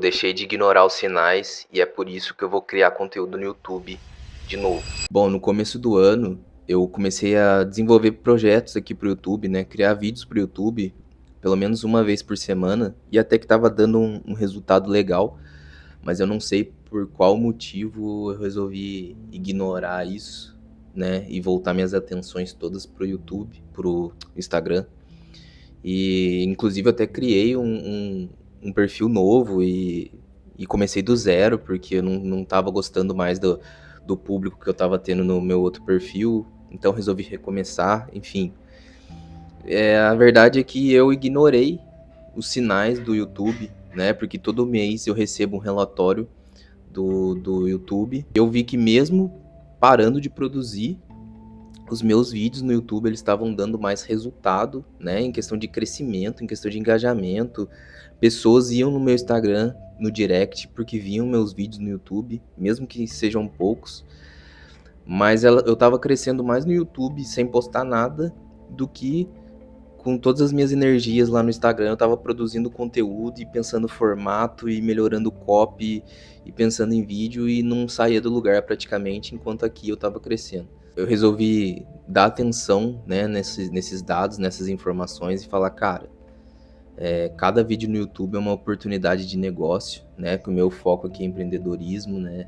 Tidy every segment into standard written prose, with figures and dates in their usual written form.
deixei de ignorar os sinais e é por isso que eu vou criar conteúdo no YouTube de novo. Bom, no começo do ano eu comecei a desenvolver projetos aqui pro YouTube, né? Criar vídeos pro YouTube, pelo menos uma vez por semana, e até que tava dando um resultado legal, mas eu não sei por qual motivo eu resolvi ignorar isso, né? E voltar minhas atenções todas pro YouTube, pro Instagram. E inclusive eu até criei um perfil novo e comecei do zero, porque eu não tava gostando mais do público que eu tava tendo no meu outro perfil, então resolvi recomeçar, enfim. A verdade é que eu ignorei os sinais do YouTube, né? Porque todo mês eu recebo um relatório do YouTube. Eu vi que mesmo parando de produzir, os meus vídeos no YouTube eles estavam dando mais resultado, né, em questão de crescimento, em questão de engajamento. Pessoas iam no meu Instagram, no direct, porque viam meus vídeos no YouTube, mesmo que sejam poucos. Mas eu tava crescendo mais no YouTube sem postar nada do que com todas as minhas energias lá no Instagram. Eu tava produzindo conteúdo e pensando formato e melhorando copy e pensando em vídeo e não saía do lugar praticamente, enquanto aqui eu tava crescendo. Eu resolvi dar atenção, né, nesses dados, nessas informações e falar, cara, cada vídeo no YouTube é uma oportunidade de negócio, né, que o meu foco aqui é empreendedorismo, né,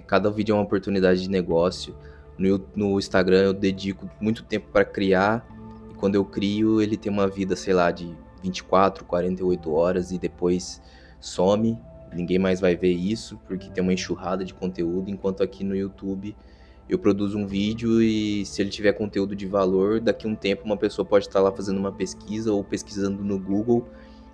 cada vídeo é uma oportunidade de negócio. No Instagram eu dedico muito tempo para criar e quando eu crio ele tem uma vida, sei lá, de 24, 48 horas e depois some. Ninguém mais vai ver isso porque tem uma enxurrada de conteúdo, enquanto aqui no YouTube eu produzo um vídeo e se ele tiver conteúdo de valor, daqui a um tempo uma pessoa pode estar lá fazendo uma pesquisa ou pesquisando no Google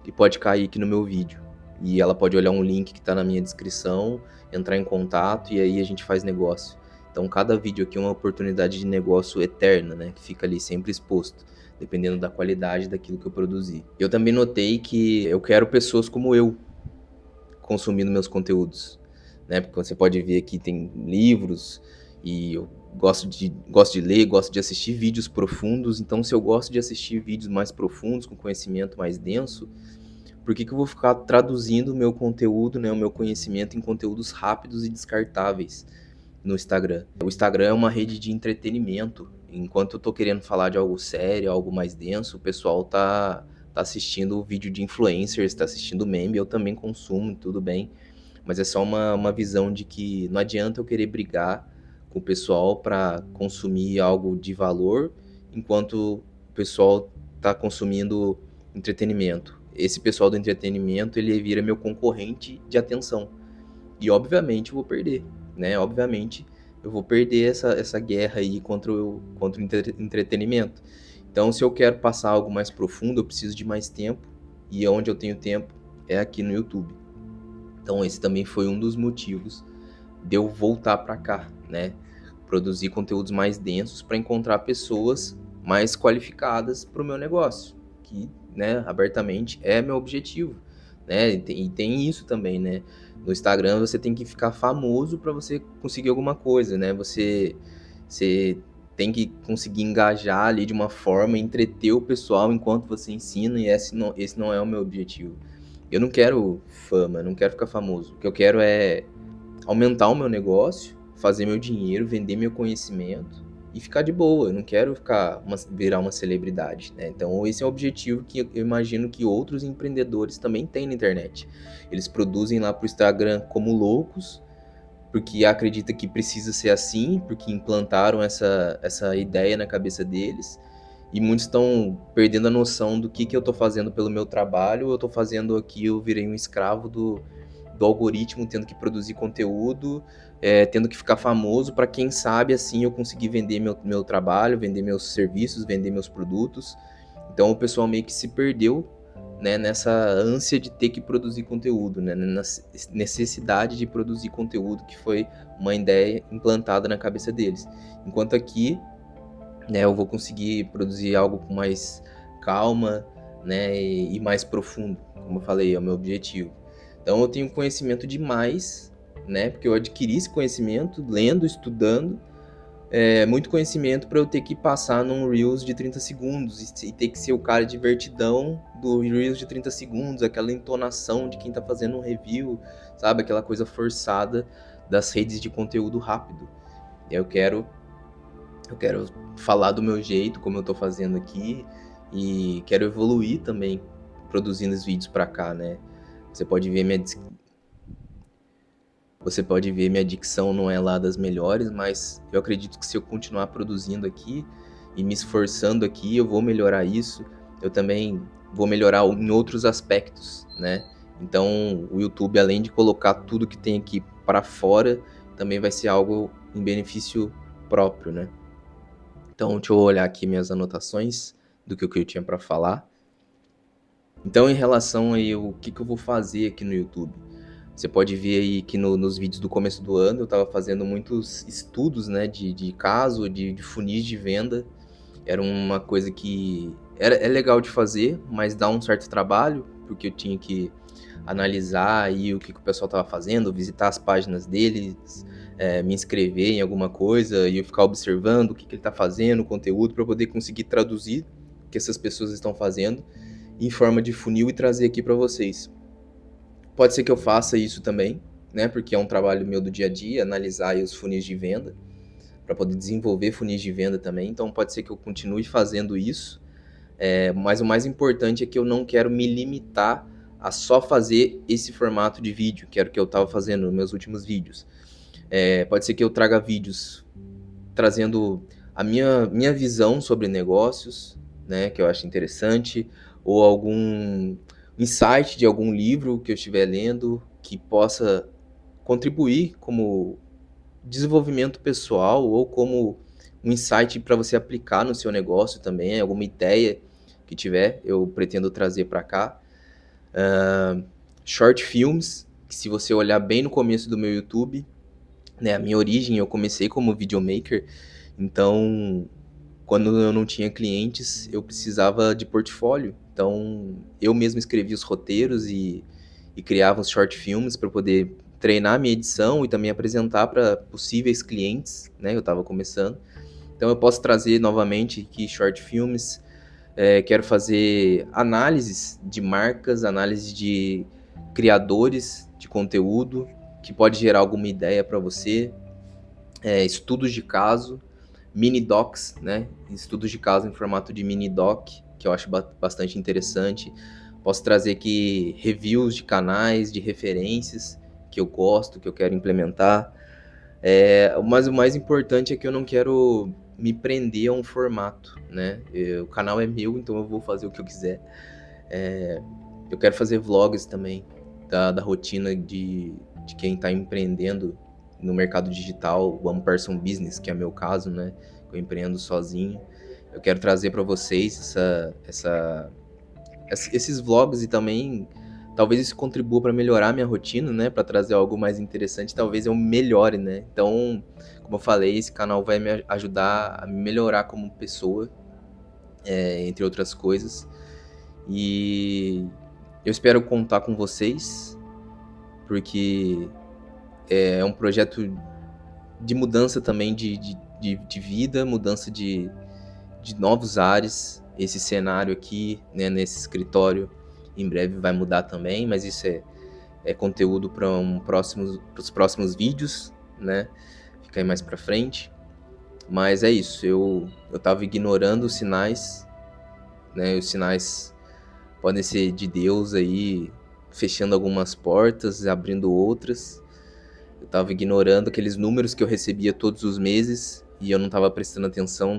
e pode cair aqui no meu vídeo. E ela pode olhar um link que está na minha descrição, entrar em contato e aí a gente faz negócio. Então cada vídeo aqui é uma oportunidade de negócio eterna, né? Que fica ali sempre exposto, dependendo da qualidade daquilo que eu produzi. Eu também notei que eu quero pessoas como eu consumindo meus conteúdos, né? Porque você pode ver aqui tem livros e eu gosto de ler, gosto de assistir vídeos profundos. Então se eu gosto de assistir vídeos mais profundos, com conhecimento mais denso, por que eu vou ficar traduzindo o meu conteúdo, né, o meu conhecimento em conteúdos rápidos e descartáveis no Instagram? O Instagram é uma rede de entretenimento. Enquanto eu tô querendo falar de algo sério, algo mais denso, o pessoal tá assistindo vídeo de influencers, tá assistindo meme, eu também consumo, tudo bem. Mas é só uma visão de que não adianta eu querer brigar com o pessoal para consumir algo de valor, enquanto o pessoal tá consumindo entretenimento. Esse pessoal do entretenimento, ele vira meu concorrente de atenção. E obviamente eu vou perder, né? Obviamente eu vou perder essa guerra aí contra o entretenimento. Então, se eu quero passar algo mais profundo, eu preciso de mais tempo. E onde eu tenho tempo é aqui no YouTube. Então, esse também foi um dos motivos de eu voltar para cá, né? Produzir conteúdos mais densos para encontrar pessoas mais qualificadas para o meu negócio, que, né, abertamente é meu objetivo, né? E tem isso também, né? No Instagram você tem que ficar famoso para você conseguir alguma coisa, né? Você tem que conseguir engajar ali de uma forma, entreter o pessoal enquanto você ensina, e esse não é o meu objetivo. Eu não quero fama, eu não quero ficar famoso. O que eu quero é aumentar o meu negócio, fazer meu dinheiro, vender meu conhecimento e ficar de boa. Eu não quero virar uma celebridade, né? Então esse é o objetivo que eu imagino que outros empreendedores também têm na internet. Eles produzem lá pro Instagram como loucos, porque acredita que precisa ser assim, porque implantaram essa ideia na cabeça deles. E muitos estão perdendo a noção do que eu tô fazendo pelo meu trabalho. Eu tô fazendo aqui, eu virei um escravo do algoritmo, tendo que produzir conteúdo, tendo que ficar famoso para quem sabe assim eu conseguir vender meu trabalho, vender meus serviços, vender meus produtos. Então o pessoal meio que se perdeu, né, nessa ânsia de ter que produzir conteúdo, né, na necessidade de produzir conteúdo, que foi uma ideia implantada na cabeça deles. Enquanto aqui, né, eu vou conseguir produzir algo com mais calma, né, e mais profundo, como eu falei, é o meu objetivo. Então eu tenho conhecimento demais, né, porque eu adquiri esse conhecimento lendo, estudando, muito conhecimento para eu ter que passar num Reels de 30 segundos e ter que ser o cara divertidão do Reels de 30 segundos, aquela entonação de quem tá fazendo um review, sabe? Aquela coisa forçada das redes de conteúdo rápido. Eu quero falar do meu jeito, como eu tô fazendo aqui, e quero evoluir também produzindo os vídeos para cá, né? Você pode ver minha dicção não é lá das melhores, mas eu acredito que se eu continuar produzindo aqui e me esforçando aqui, eu vou melhorar isso. Eu também vou melhorar em outros aspectos, né? Então, o YouTube, além de colocar tudo que tem aqui para fora, também vai ser algo em benefício próprio, né? Então, deixa eu olhar aqui minhas anotações do que eu tinha para falar. Então, em relação aí o que eu vou fazer aqui no YouTube, você pode ver aí que nos vídeos do começo do ano eu estava fazendo muitos estudos, né, de caso, de funis de venda. Era uma coisa que é legal de fazer, mas dá um certo trabalho, porque eu tinha que analisar aí o que o pessoal estava fazendo, visitar as páginas deles, me inscrever em alguma coisa e eu ficar observando o que ele está fazendo, o conteúdo, para poder conseguir traduzir o que essas pessoas estão fazendo em forma de funil e trazer aqui para vocês. Pode ser que eu faça isso também, né? Porque é um trabalho meu do dia a dia, analisar aí os funis de venda, para poder desenvolver funis de venda também. Então pode ser que eu continue fazendo isso. Mas o mais importante é que eu não quero me limitar a só fazer esse formato de vídeo, que era o que eu estava fazendo nos meus últimos vídeos. Pode ser que eu traga vídeos trazendo a minha visão sobre negócios, né, que eu acho interessante, ou algum insight de algum livro que eu estiver lendo que possa contribuir como desenvolvimento pessoal ou como um insight para você aplicar no seu negócio também, alguma ideia que tiver, eu pretendo trazer para cá. Short films, que se você olhar bem no começo do meu YouTube, né, a minha origem, eu comecei como videomaker, então quando eu não tinha clientes, eu precisava de portfólio. Então, eu mesmo escrevia os roteiros e criava os short filmes para poder treinar a minha edição e também apresentar para possíveis clientes, né? Eu estava começando. Então, eu posso trazer novamente aqui short filmes. Quero fazer análises de marcas, análise de criadores de conteúdo, que pode gerar alguma ideia para você. Estudos de caso, mini docs, né? Estudos de caso em formato de mini doc, que eu acho bastante interessante. Posso trazer aqui reviews de canais, de referências que eu gosto, que eu quero implementar. Mas o mais importante é que eu não quero me prender a um formato, né? O canal é meu, então eu vou fazer o que eu quiser. Eu quero fazer vlogs também da rotina de quem está empreendendo no mercado digital, One Person Business, que é meu caso, né? Eu empreendo sozinho. Eu quero trazer para vocês esses vlogs e também talvez isso contribua para melhorar a minha rotina, né? Para trazer algo mais interessante, talvez eu melhore, né? Então, como eu falei, esse canal vai me ajudar a me melhorar como pessoa, entre outras coisas. E eu espero contar com vocês, porque é um projeto de mudança também de vida, mudança de novos ares. Esse cenário aqui, né, nesse escritório, em breve vai mudar também, mas isso é conteúdo para os próximos vídeos, né? Fica aí mais para frente. Mas é isso, eu tava ignorando os sinais, né? Os sinais podem ser de Deus aí, fechando algumas portas, abrindo outras. Eu tava ignorando aqueles números que eu recebia todos os meses e eu não tava prestando atenção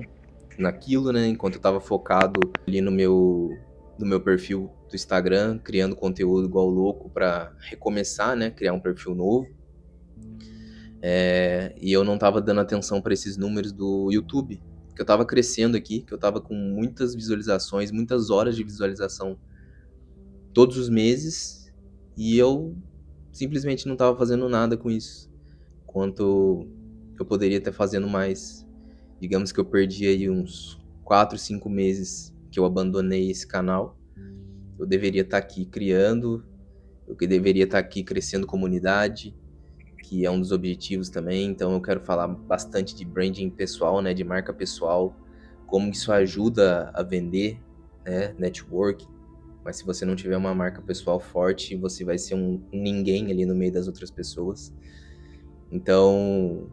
naquilo, né? Enquanto eu tava focado ali no meu perfil do Instagram, criando conteúdo igual louco para recomeçar, né? Criar um perfil novo. E eu não tava dando atenção para esses números do YouTube, que eu tava crescendo aqui, que eu tava com muitas visualizações, muitas horas de visualização todos os meses, e eu simplesmente não tava fazendo nada com isso, enquanto eu poderia estar fazendo mais. Digamos que eu perdi aí uns 4, 5 meses que eu abandonei esse canal. Eu deveria estar aqui criando, eu que deveria estar aqui crescendo comunidade, que é um dos objetivos também. Então eu quero falar bastante de branding pessoal, né, de marca pessoal, como isso ajuda a vender, né, network. Mas se você não tiver uma marca pessoal forte, você vai ser um ninguém ali no meio das outras pessoas. Então,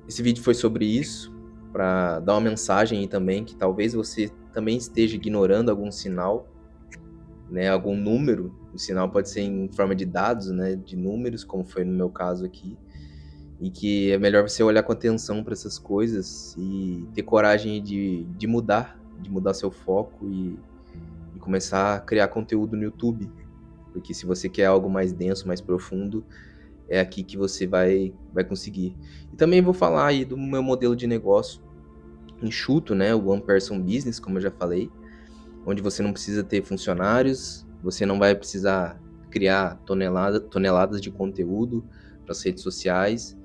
esse vídeo foi sobre isso, para dar uma mensagem aí também, que talvez você também esteja ignorando algum sinal, né, algum número. O sinal pode ser em forma de dados, né, de números, como foi no meu caso aqui, e que é melhor você olhar com atenção para essas coisas e ter coragem de mudar seu foco e começar a criar conteúdo no YouTube. Porque se você quer algo mais denso, mais profundo, é aqui que você vai conseguir. E também vou falar aí do meu modelo de negócio enxuto, né, o One Person Business, como eu já falei, onde você não precisa ter funcionários, você não vai precisar criar toneladas de conteúdo para as redes sociais,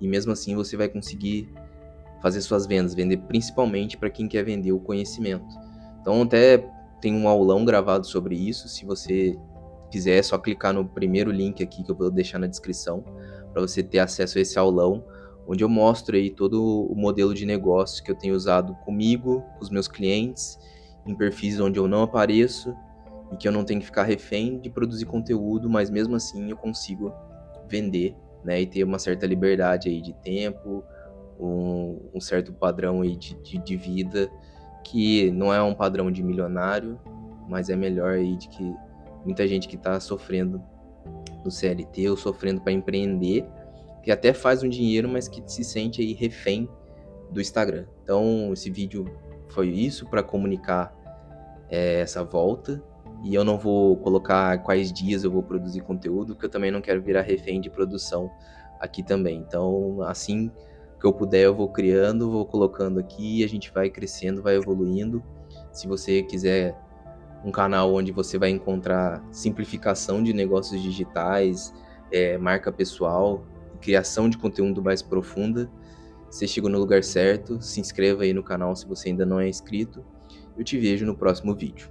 e mesmo assim você vai conseguir fazer suas vendas, vender principalmente para quem quer vender o conhecimento. Então até tem um aulão gravado sobre isso, se você quiser é só clicar no primeiro link aqui que eu vou deixar na descrição, para você ter acesso a esse aulão, onde eu mostro aí todo o modelo de negócio que eu tenho usado comigo, com os meus clientes, em perfis onde eu não apareço e que eu não tenho que ficar refém de produzir conteúdo, mas mesmo assim eu consigo vender, né, e ter uma certa liberdade aí de tempo, um certo padrão aí de vida, que não é um padrão de milionário, mas é melhor aí de que muita gente que está sofrendo no CLT ou sofrendo para empreender, que até faz um dinheiro, mas que se sente aí refém do Instagram. Então esse vídeo foi isso, para comunicar essa volta, e eu não vou colocar quais dias eu vou produzir conteúdo, porque eu também não quero virar refém de produção aqui também. Então, assim que eu puder, eu vou criando, vou colocando aqui, e a gente vai crescendo, vai evoluindo. Se você quiser um canal onde você vai encontrar simplificação de negócios digitais, marca pessoal, criação de conteúdo mais profunda, você chegou no lugar certo. Se inscreva aí no canal se você ainda não é inscrito. Eu te vejo no próximo vídeo.